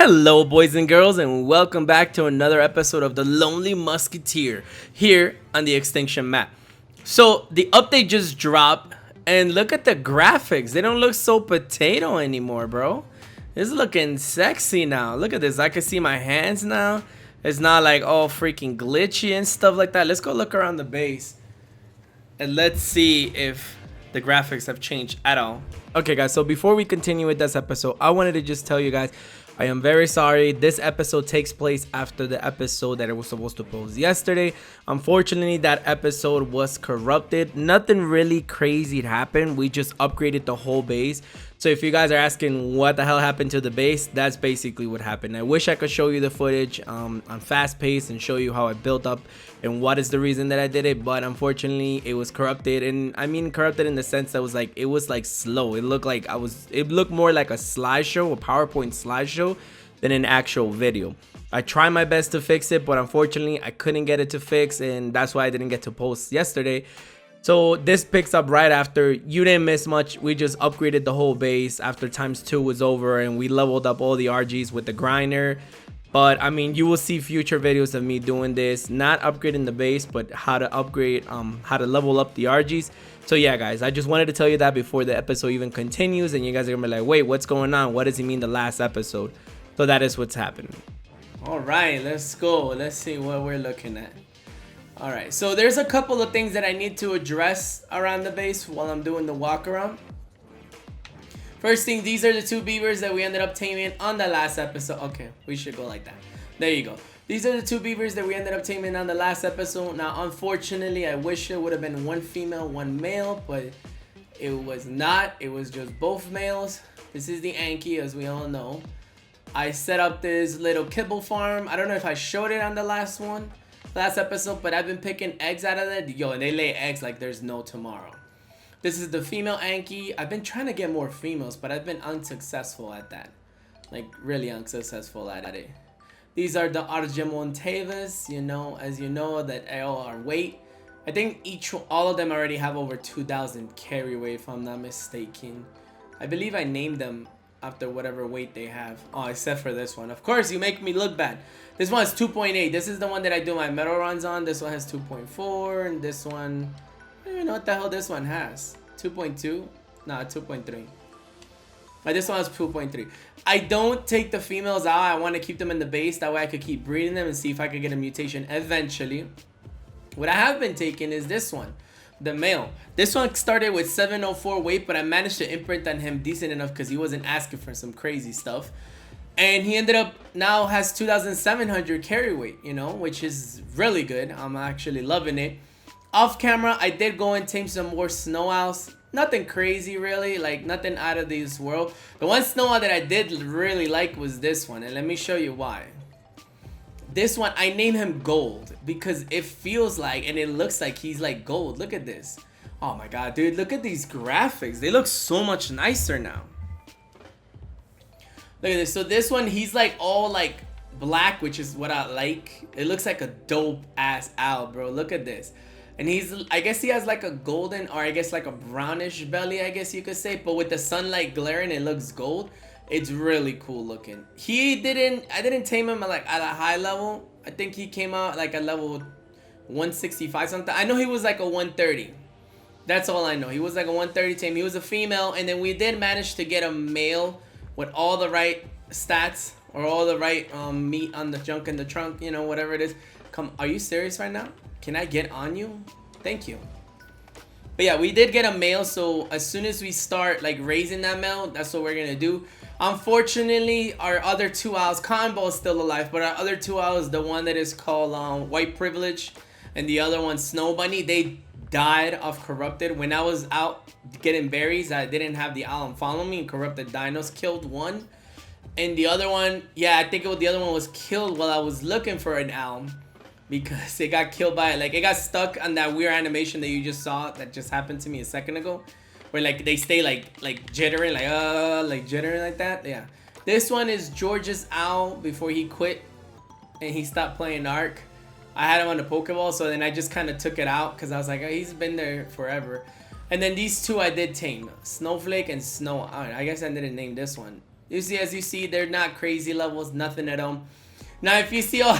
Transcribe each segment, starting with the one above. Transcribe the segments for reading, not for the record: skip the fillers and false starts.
Hello, boys and girls, and welcome back to another episode of the Lonely Musketeer here on the Extinction map. So, the update just dropped, and look at the graphics. They don't look so potato anymore, bro. It's looking sexy now. Look at this. I can see my hands now. It's not like all freaking glitchy and stuff like that. Let's go look around the base, and let's see if the graphics have changed at all. Okay, guys, so before we continue with this episode, I wanted to just tell you guys, I am very sorry. This episode takes place after the episode that I was supposed to post yesterday. Unfortunately, that episode was corrupted. Nothing really crazy happened. We just upgraded the whole base. So if you guys are asking what the hell happened to the base, that's basically what happened. I wish I could show you the footage on fast pace and show you how I built up and what is the reason that I did it, but unfortunately it was corrupted. And I mean corrupted in the sense that it was like slow. It looked like it looked more like a slideshow, a PowerPoint slideshow, than an actual video. I tried my best to fix it, but unfortunately I couldn't get it to fix, and that's why I didn't get to post yesterday. So this picks up right after. You didn't miss much. We just upgraded the whole base after times 2 was over, and we leveled up all the RGs with the grinder. But I mean, you will see future videos of me doing this, not upgrading the base, but how to upgrade, how to level up the RGs. So yeah, guys, I just wanted to tell you that before the episode even continues, and you guys are gonna be like, wait, what's going on? What does he mean the last episode? So that is what's happening. All right, let's go. Let's see what we're looking at. All right, so there's a couple of things that I need to address around the base while I'm doing the walk around. First thing, these are the 2 beavers that we ended up taming on the last episode. Okay, we should go like that. There you go. These are the 2 beavers that we ended up taming on the last episode. Now, unfortunately, I wish it would have been 1 female, 1 male, but it was not. It was just both males. This is the Anki, as we all know. I set up this little kibble farm. I don't know if I showed it on the last episode, but I've been picking eggs out of it. Yo, and they lay eggs like there's no tomorrow. This is the female Anki. I've been trying to get more females, but I've been unsuccessful at that. Like, really unsuccessful at it. These are the Argemontevas, you know, as you know, that all are weight. I think all of them already have over 2,000 carry weight, if I'm not mistaken. I believe I named them after whatever weight they have. Oh, except for this one. Of course, you make me look bad. This one is 2.8. This is the one that I do my metal runs on. This one has 2.4, and this one, I don't even know what the hell this one has. 2.2? Nah, 2.3. But this one has 2.3. I don't take the females out. I want to keep them in the base. That way I could keep breeding them and see if I could get a mutation eventually. What I have been taking is this one, the male. This one started with 704 weight, but I managed to imprint on him decent enough because he wasn't asking for some crazy stuff. And he ended up now has 2,700 carry weight, you know, which is really good. I'm actually loving it. Off camera, I did go and tame some more snow owls. Nothing crazy, really, like nothing out of this world. The one snow owl that I did really like was this one, and let me show you why. This one, I named him Gold because it feels like, and it looks like he's like gold. Look at this. Oh my god, dude, look at these graphics. They look so much nicer now. Look at this. So this one, he's like all like black, which is what I like. It looks like a dope ass owl, bro. Look at this. And I guess he has like a golden, or I guess like a brownish belly, I guess you could say. But with the sunlight glaring, it looks gold. It's really cool looking. I didn't tame him at a high level. I think he came out like at level 165 something. I know he was like a 130. That's all I know. He was like a 130 tame. He was a female, and then we did manage to get a male with all the right stats, or all the right meat on the junk in the trunk, you know, whatever it is. Come, are you serious right now? Can I get on you? Thank you. But yeah, we did get a male, so as soon as we start like raising that male, that's what we're gonna do. Unfortunately, our other 2 owls, Cotton Ball is still alive, but our other 2 owls, the one that is called White Privilege and the other one Snow Bunny, they died of corrupted. When I was out getting berries, I didn't have the owl follow me, and corrupted dinos killed one. And the other one, yeah, I think the other one was killed while I was looking for an owl, because it got killed by, like, it got stuck on that weird animation that you just saw that just happened to me a second ago, where like they stay like jittering, like jittering like that. Yeah, this one is George's owl before he quit and he stopped playing Ark. I had him on the Pokeball, so then I just kind of took it out because I was like, oh, he's been there forever. And then these 2 I did tame, Snowflake and Snow. I guess I didn't name this one. You see, as you see, they're not crazy levels, nothing at all. Now, if you see all,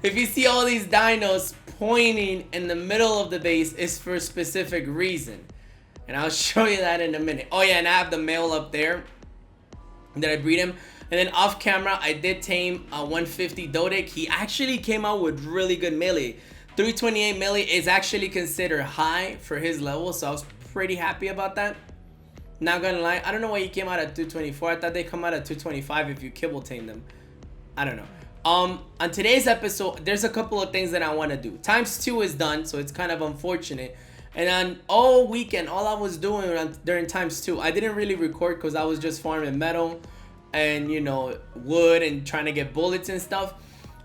if you see all these dinos pointing in the middle of the base, it's for a specific reason, and I'll show you that in a minute. Oh yeah, and I have the male up there that I breed him. And then off camera, I did tame a 150 Dodic. He actually came out with really good melee. 328 melee is actually considered high for his level, so I was pretty happy about that. Not gonna lie, I don't know why he came out at 224. I thought they come out at 225 if you kibble tame them. I don't know. On today's episode, there's a couple of things that I want to do. ×2 is done, so it's kind of unfortunate. And on all weekend, all I was doing during ×2, I didn't really record because I was just farming metal and, you know, wood and trying to get bullets and stuff.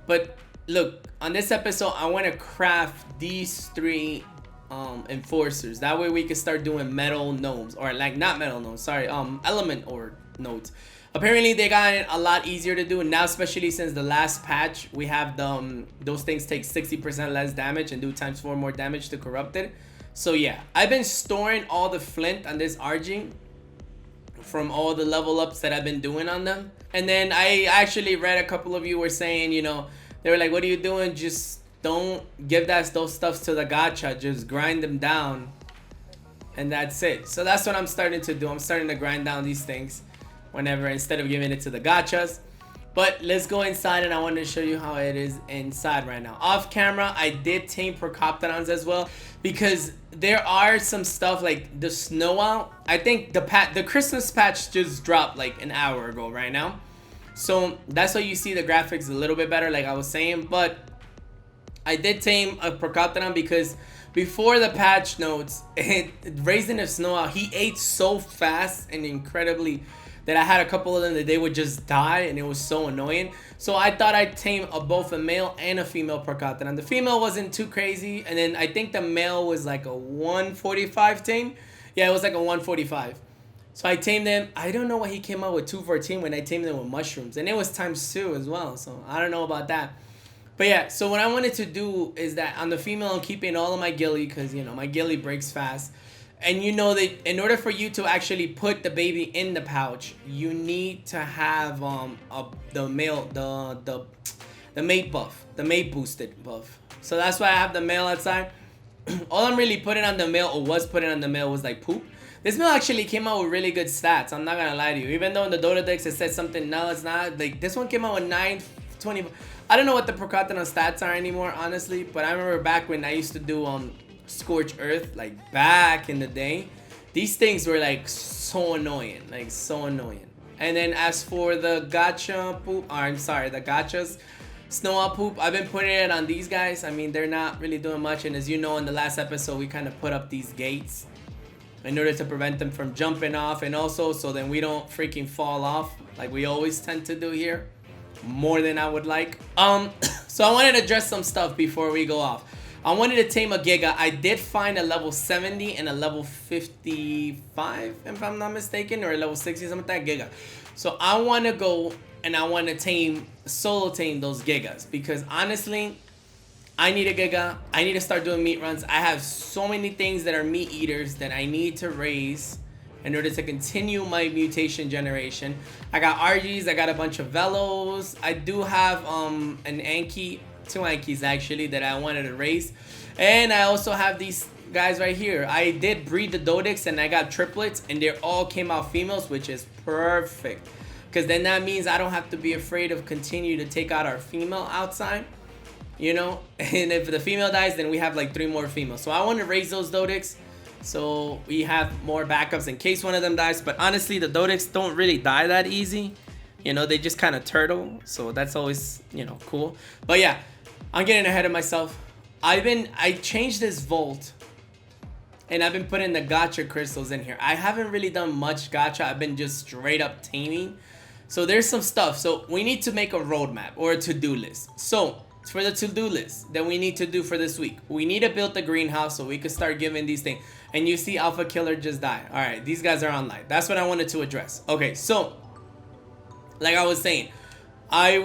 But look, on this episode, I want to craft these 3 enforcers. That way we can start doing metal gnomes, or like not metal gnomes, sorry, element or nodes. Apparently they got it a lot easier to do now, especially since the last patch. We have the those things take 60% less damage and do ×4 more damage to corrupted. So yeah, I've been storing all the flint on this RG from all the level ups that I've been doing on them. And then I actually read a couple of you were saying, you know, they were like, what are you doing? Just don't give those stuffs to the gacha, just grind them down and that's it. So that's what I'm starting to do. I'm starting to grind down these things whenever, instead of giving it to the gachas. But let's go inside, and I want to show you how it is inside right now. Off camera, I did tame Procopterons as well, because there are some stuff like the snow out. I think the Christmas patch just dropped like an hour ago right now, so that's why you see the graphics a little bit better, like I was saying. But I did tame a Procopteron because before the patch notes, raising the snow out, he ate so fast and incredibly that I had a couple of them that they would just die, and it was so annoying. So I thought I'd tame both a male and a female Procopteron. The female wasn't too crazy, and then I think the male was like a 145 tame. Yeah, it was like a 145. So I tamed him. I don't know why he came out with 214 when I tamed him with mushrooms, and it was ×2 as well. So I don't know about that. But yeah, so what I wanted to do is that on the female, I'm keeping all of my ghillie, because, you know, my ghillie breaks fast. And you know that in order for you to actually put the baby in the pouch, you need to have the mate buff, the mate boosted buff. So that's why I have the male outside. All I'm really putting on the male, or was putting on the male, was like poop. This male actually came out with really good stats. I'm not gonna lie to you. Even though in the Dota decks it said something, no, it's not. Like this one came out with 920. I don't know what the Procopteron stats are anymore, honestly. But I remember back when I used to do Scorch Earth, like back in the day, these things were like so annoying, like so annoying. And then as for the gacha poop, or I'm sorry, the gachas snow out poop, I've been putting it on these guys. I mean, they're not really doing much, and as you know, in the last episode we kind of put up these gates in order to prevent them from jumping off, and also so then we don't freaking fall off like we always tend to do here, more than I would like. So I wanted to address some stuff before we go off. I wanted to tame a Giga. I did find a level 70 and a level 55, if I'm not mistaken, or a level 60, something like that, Giga. So I want to go and I want to solo tame those Gigas, because honestly, I need a Giga. I need to start doing meat runs. I have so many things that are meat eaters that I need to raise in order to continue my mutation generation. I got RGs, I got a bunch of Velos. I do have an Anki, 2 Ankies actually, that I wanted to raise. And I also have these guys right here. I did breed the Dodics and I got triplets, and they all came out females, which is perfect, because then that means I don't have to be afraid of continue to take out our female outside, you know. And if the female dies, then we have like 3 more females. So I want to raise those Dodics so we have more backups in case one of them dies. But honestly, the Dodics don't really die that easy, you know. They just kind of turtle, so that's always, you know, cool. But yeah, I'm getting ahead of myself. I changed this vault, and I've been putting the gacha crystals in here. I haven't really done much gacha. I've been just straight up taming. So there's some stuff. So we need to make a roadmap or a to-do list. So for the to-do list that we need to do for this week, we need to build the greenhouse so we can start giving these things. And you see Alpha Killer just died. All right, these guys are online. That's what I wanted to address. Okay, so like I was saying, I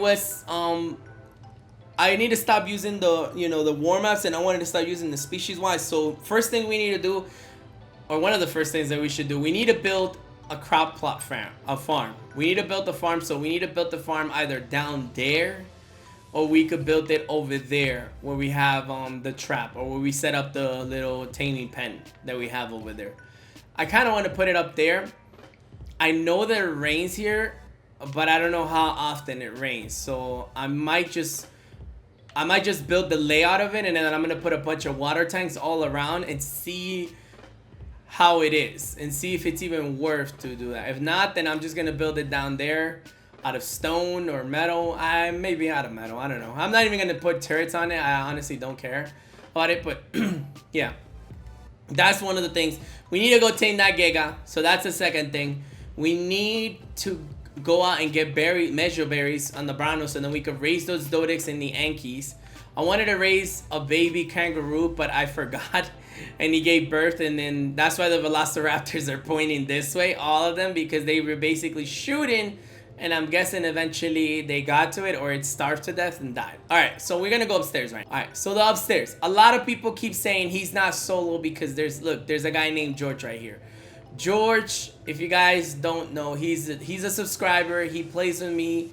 need to stop using the, you know, the warm-ups, and I wanted to start using the species-wise. So first thing we need to do, or one of the first things that we should do, we need to build a crop plot farm. We need to build the farm, so we need to build the farm either down there, or we could build it over there where we have the trap, or where we set up the little taming pen that we have over there. I kind of want to put it up there. I know that it rains here, but I don't know how often it rains, so I might just build the layout of it, and then I'm gonna put a bunch of water tanks all around and see how it is, and see if it's even worth to do that. If not, then I'm just gonna build it down there out of stone or metal. Maybe out of metal, I don't know. I'm not even gonna put turrets on it. I honestly don't care about it, but yeah, that's one of the things. We need to go tame that Giga, so that's the second thing. We need to go out and get measure berries on the Brownos, so then we could raise those Dodics and the Ankies. I wanted to raise a baby kangaroo, but I forgot, and he gave birth, and then that's why the Velociraptors are pointing this way, all of them, because they were basically shooting, and I'm guessing eventually they got to it, or it starved to death and died. Alright, so we're gonna go upstairs right now. Alright, so the upstairs. A lot of people keep saying he's not solo because there's a guy named George right here. George, if you guys don't know, he's a subscriber. He plays with me.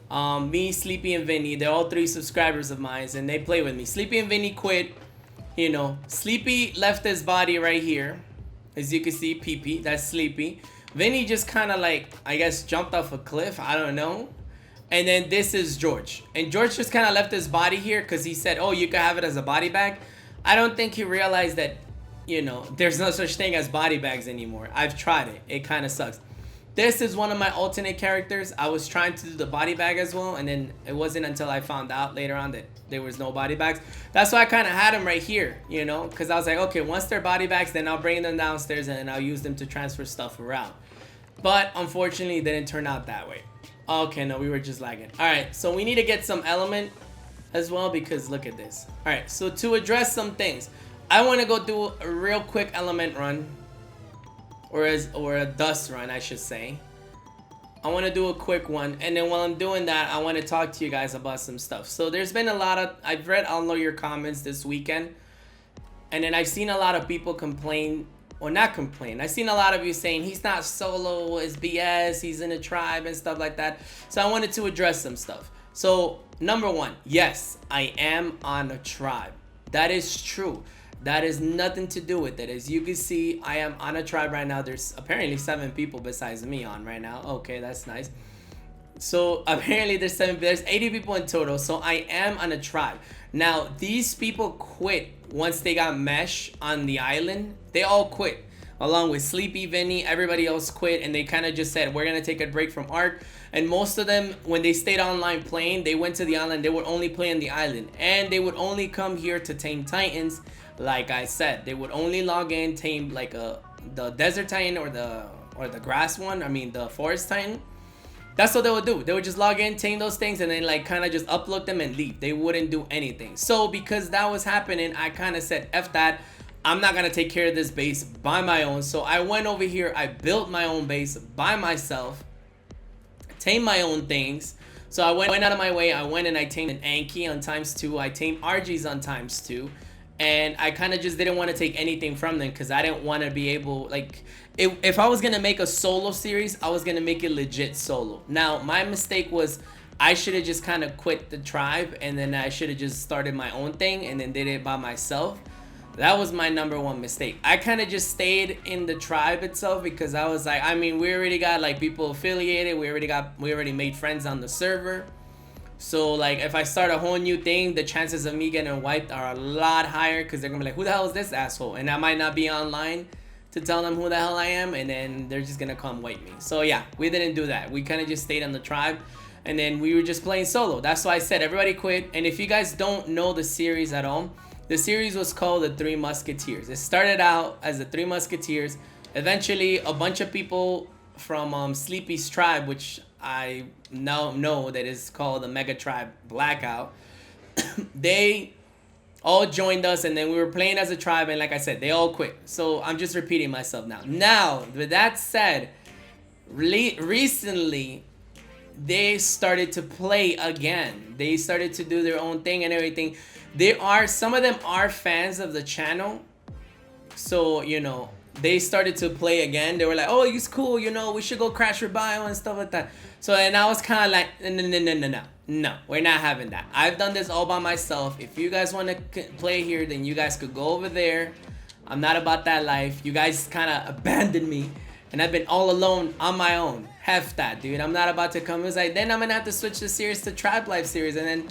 Me, Sleepy, and Vinny, they're all 3 subscribers of mine, and they play with me. Sleepy and Vinny quit. You know, Sleepy left his body right here. As you can see, Pee-Pee, that's Sleepy. Vinny just kind of like, I guess, jumped off a cliff. I don't know. And then this is George. And George just kind of left his body here because he said, oh, you can have it as a body bag. I don't think he realized that, you know, there's no such thing as body bags anymore. I've tried it. It kind of sucks. This is one of my alternate characters. I was trying to do the body bag as well, and then it wasn't until I found out later on that there was no body bags. That's why I kind of had them right here, you know, because I was like, okay, once they're body bags, then I'll bring them downstairs and then I'll use them to transfer stuff around. But unfortunately, it didn't turn out that way. Okay, no, we were just lagging. All right, so we need to get some element as well, because look at this. All right, so to address some things, I want to go do a real quick element run. Or a dust run, I should say. I want to do a quick one, and then while I'm doing that, I want to talk to you guys about some stuff. So there's been a lot of, I've read all of your comments this weekend, and then I've seen a lot of people complain, or not complain. I've seen a lot of you saying he's not solo, it's BS, he's in a tribe and stuff like that. So I wanted to address some stuff. So number one, yes, I am on a tribe. That is true. That has nothing to do with it. As you can see, I am on a tribe right now. There's apparently 7 people besides me on right now. Okay, that's nice. So apparently there's 80 people in total. So I am on a tribe. Now, these people quit once they got mesh on the island. They all quit. Along with Sleepy, Vinny, everybody else quit. And they kind of just said, we're going to take a break from Ark. And most of them, when they stayed online playing, they went to the island. They would only play on the island. And they would only come here to tame Titans. Like I said, they would only log in, tame like the desert titan or the grass one. I mean the forest titan. That's what they would do. They would just log in, tame those things, and then like kind of just upload them and leave. They wouldn't do anything. So because that was happening, I kind of said, F that. I'm not gonna take care of this base by my own. So I went over here. I built my own base by myself. Tamed my own things. So I went out of my way. I went and I tamed an Anki on ×2. I tamed RGs on ×2. And I kind of just didn't want to take anything from them because I didn't want to be able, like, if I was going to make a solo series, I was going to make it legit solo. Now, my mistake was I should have just kind of quit the tribe, and then I should have just started my own thing and then did it by myself. That was my #1 mistake. I kind of just stayed in the tribe itself because I was like, I mean, we already got like people affiliated. We already made friends on the server. So like if I start a whole new thing, the chances of me getting wiped are a lot higher because they're gonna be like, who the hell is this asshole? And I might not be online to tell them who the hell I am, and then they're just gonna come wipe me. So yeah, we didn't do that. We kind of just stayed on the tribe, and then we were just playing solo. That's why I said everybody quit. And if you guys don't know the series at all, the series was called the 3 Musketeers. It started out as the 3 Musketeers. Eventually, a bunch of people from Sleepy's tribe, which I now know that is called the Mega Tribe Blackout, they all joined us, and then we were playing as a tribe, and like I said, they all quit. So I'm just repeating myself now. Now, with that said, recently, they started to play again. They started to do their own thing and everything. Some of them are fans of the channel. So, you know, they started to play again. They were like, oh, he's cool, you know, we should go crash your bio and stuff like that. So, and I was kind of like, no, we're not having that. I've done this all by myself. If you guys want to play here, then you guys could go over there. I'm not about that life. You guys kind of abandoned me, and I've been all alone on my own. Hef that, dude. I'm not about to come. It was like, then I'm gonna have to switch the series to Tribe Life series, and then,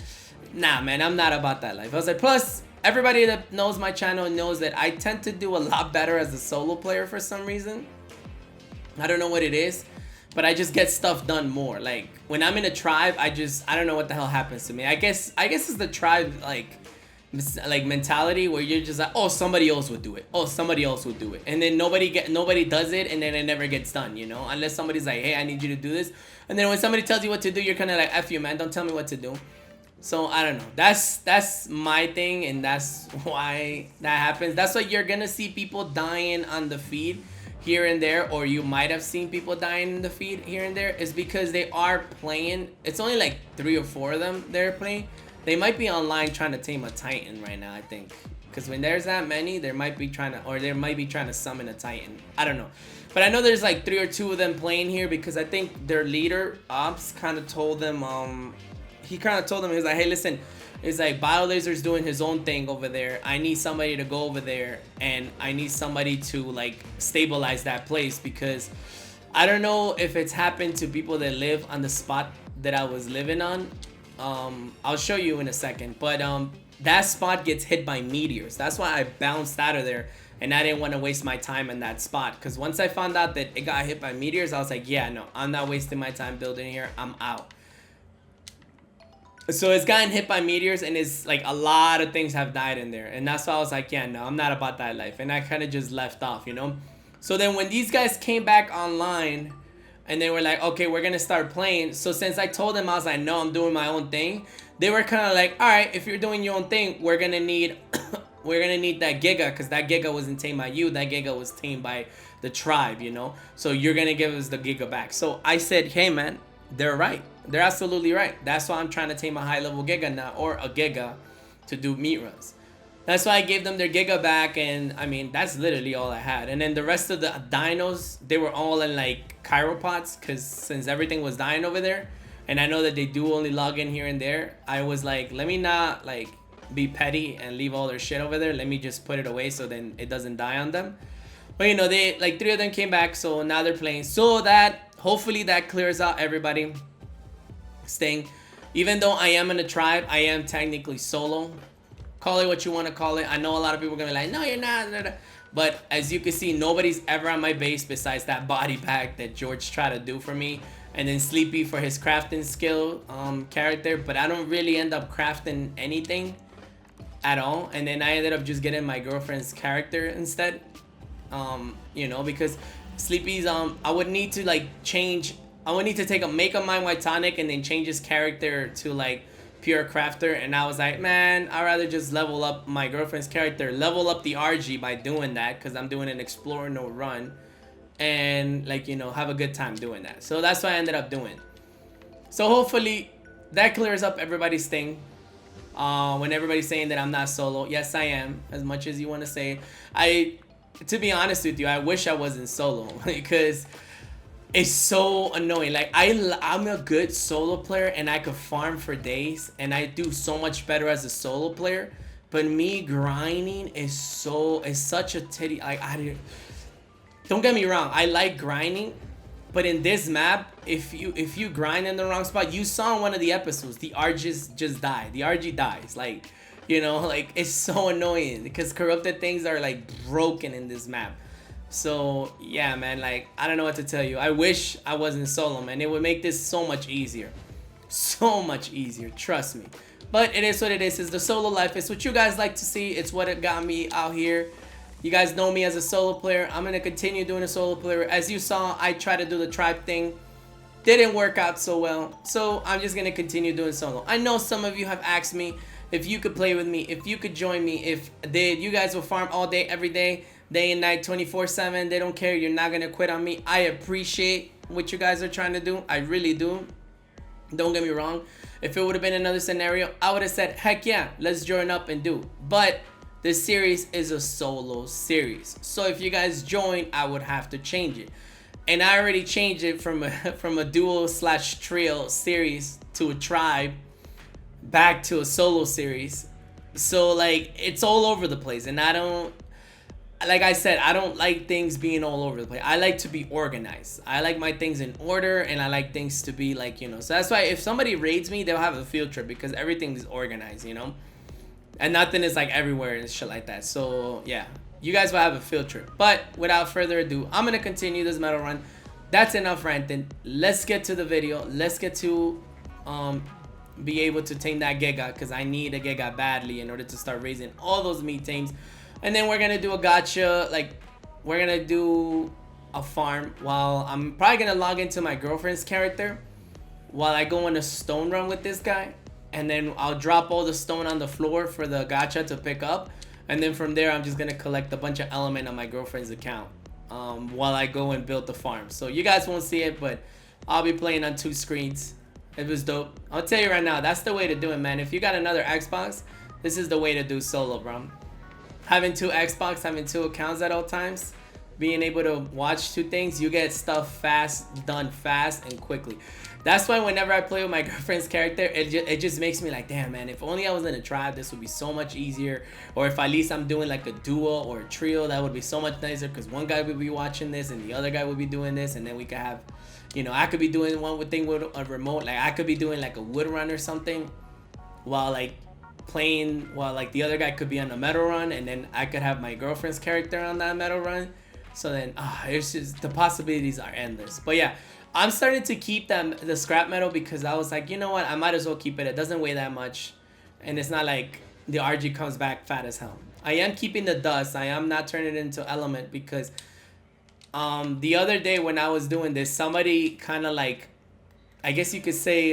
nah, man, I'm not about that life. I was like, plus, everybody that knows my channel knows that I tend to do a lot better as a solo player for some reason. I don't know what it is, but I just get stuff done more. Like when I'm in a tribe, I don't know what the hell happens to me. I guess it's the tribe like mentality where you're just like, oh, somebody else would do it. Oh, somebody else would do it, and then nobody does it, and then it never gets done. You know, unless somebody's like, hey, I need you to do this, and then when somebody tells you what to do, you're kind of like, F you, man. Don't tell me what to do. So I don't know. That's my thing, and that's why that happens. That's why you're gonna see people dying on the feed here and there, or you might have seen people dying in the feed here and there, is because they are playing. It's only like 3 or 4 of them they're playing. They might be online trying to tame a Titan right now, I think. Because when there's that many, they might be trying to summon a Titan. I don't know. But I know there's like 3 or 2 of them playing here, because I think their leader, Ops, kind of told them, he was like, hey, listen, it's like Biolazer's doing his own thing over there. I need somebody to go over there, and I need somebody to like stabilize that place, because I don't know if it's happened to people that live on the spot that I was living on. I'll show you in a second, but that spot gets hit by meteors. That's why I bounced out of there, and I didn't want to waste my time in that spot, because once I found out that it got hit by meteors, I was like, yeah, no, I'm not wasting my time building here. I'm out. So it's gotten hit by meteors, and it's like a lot of things have died in there, and that's why I was like, yeah, no, I'm not about that life, and I kind of just left off, you know. So then when these guys came back online, and they were like, okay, we're gonna start playing. So since I told them, I was like, no, I'm doing my own thing, they were kind of like, all right, if you're doing your own thing, we're gonna need that Giga, because that Giga wasn't tamed by you. That Giga was tamed by the tribe, you know. So you're gonna give us the Giga back. So I said, hey, man, they're right. They're absolutely right. That's why I'm trying to tame a high-level Giga now, or a Giga, to do meat runs. That's why I gave them their Giga back, and I mean, that's literally all I had. And then the rest of the dinos, they were all in like chiropods, because since everything was dying over there, and I know that they do only log in here and there, I was like, let me not like be petty and leave all their shit over there. Let me just put it away so then it doesn't die on them. But you know, they like 3 of them came back, so now they're playing. So that hopefully that clears out everybody staying. Even though I am in a tribe, I am technically solo. Call it what you want to call it. I know a lot of people are gonna be like, no, you're not. But as you can see, nobody's ever on my base besides that body pack that George tried to do for me, and then Sleepy for his crafting skill character. But I don't really end up crafting anything at all, and then I ended up just getting my girlfriend's character instead. You know, because Sleepy's I would need to like change. I would need to make a Mind White Tonic and then change his character to like pure crafter, and I was like, man, I'd rather just level up my girlfriend's character, level up the RG by doing that, because I'm doing an explore no run, and like, you know, have a good time doing that. So that's what I ended up doing. So hopefully that clears up everybody's thing. When everybody's saying that I'm not solo, yes I am, as much as you want to say. To be honest with you, I wish I wasn't solo, because it's so annoying. Like I'm a good solo player, and I could farm for days, and I do so much better as a solo player. But me grinding is such a titty. Like don't get me wrong, I like grinding, but in this map, if you grind in the wrong spot, you saw in one of the episodes, the RGs just die. The RG dies. Like, you know, like it's so annoying because corrupted things are like broken in this map. So yeah, man, like I don't know what to tell you. I wish I wasn't solo, man. It would make this so much easier. So much easier, trust me. But it is what it is. It's the solo life. It's what you guys like to see. It's what it got me out here. You guys know me as a solo player. I'm gonna continue doing a solo player. As you saw, I tried to do the tribe thing. Didn't work out so well. So I'm just gonna continue doing solo. I know some of you have asked me if you could play with me, if you could join me, if you guys will farm all day, every day, day and night, 24/7. They don't care. You're not gonna quit on me. I appreciate what you guys are trying to do. I really do. Don't get me wrong. If it would have been another scenario, I would have said, heck yeah, let's join up and do. But This series is a solo series. So if you guys join, I would have to change it. And I already changed it from a duo / trio series to a tribe back to a solo series. So like it's all over the place, and I don't, like I said, I don't like things being all over the place. I like to be organized. I like my things in order, and I like things to be like, you know. So that's why if somebody raids me, they'll have a field trip because everything is organized, you know. And nothing is like everywhere and shit like that. So yeah, you guys will have a field trip. But without further ado, I'm gonna continue this medal run. That's enough ranting. Let's get to the video. Let's get to be able to tame that Giga, because I need a Giga badly in order to start raising all those meat tames. And then we're gonna do a gacha, like we're gonna do a farm while I'm probably gonna log into my girlfriend's character while I go on a stone run with this guy. And then I'll drop all the stone on the floor for the gacha to pick up. And then from there, I'm just gonna collect a bunch of element on my girlfriend's account while I go and build the farm. So you guys won't see it, but I'll be playing on 2 screens. It was dope. I'll tell you right now, that's the way to do it, man. If you got another Xbox, this is the way to do solo, bro. Having 2 Xbox, having 2 accounts at all times, being able to watch 2 things, you get stuff done fast and quickly. That's why whenever I play with my girlfriend's character, it just makes me like, damn, man, if only I was in a tribe, this would be so much easier. Or if at least I'm doing like a duo or a trio, that would be so much nicer, because one guy would be watching this and the other guy would be doing this, and then we could have, you know, I could be doing one thing with a remote, like I could be doing like a wood run or something while like playing, while like the other guy could be on a metal run, and then I could have my girlfriend's character on that metal run. So then it's just, the possibilities are endless. But yeah, I'm starting to keep the scrap metal because I was like, you know what, I might as well keep it. It doesn't weigh that much, and it's not like the RG comes back fat as hell. I am keeping the dust. I am not turning it into element because the other day when I was doing this, somebody kind of like, I guess you could say,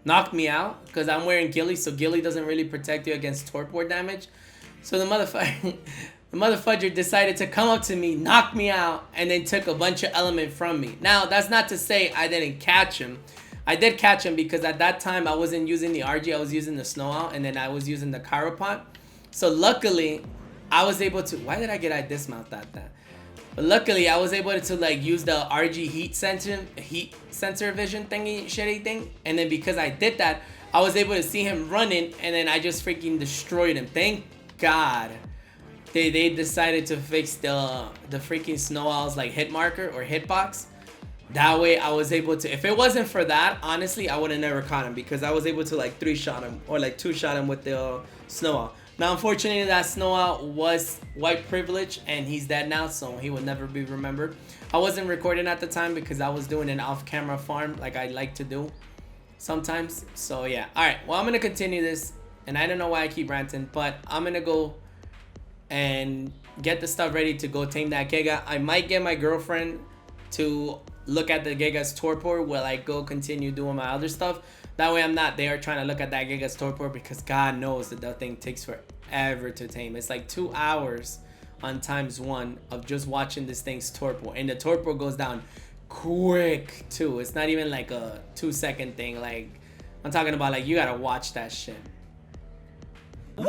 knocked me out because I'm wearing ghillie, so ghillie doesn't really protect you against torpor damage. So the motherfucker decided to come up to me, knock me out, and then took a bunch of element from me. Now, that's not to say I didn't catch him. I did catch him because at that time I wasn't using the RG, I was using the snow out, and then I was using the chiropod. So luckily, I was able to, why did I get dismount that? But luckily, I was able to like use the RG heat sensor vision thingy, shitty thing. And then because I did that, I was able to see him running, and then I just freaking destroyed him. Thank God. They decided to fix the freaking snow owl's like hit marker or hitbox. That way I was able to, if it wasn't for that, honestly, I would have never caught him because I was able to like 3-shot him or like 2-shot him with the snow owl. Now, unfortunately, that snow owl was white privilege and he's dead now, so he will never be remembered. I wasn't recording at the time because I was doing an off-camera farm like I like to do sometimes. So yeah, all right, well, I'm gonna continue this, and I don't know why I keep ranting, but I'm gonna go and get the stuff ready to go tame that Giga. I might get my girlfriend to look at the Giga's torpor while I go continue doing my other stuff. That way I'm not there trying to look at that Giga's torpor, because God knows that that thing takes forever to tame. It's like 2 hours on ×1 of just watching this thing's torpor, and the torpor goes down quick too. It's not even like a 2-second thing. Like, I'm talking about like you gotta watch that shit. Woo!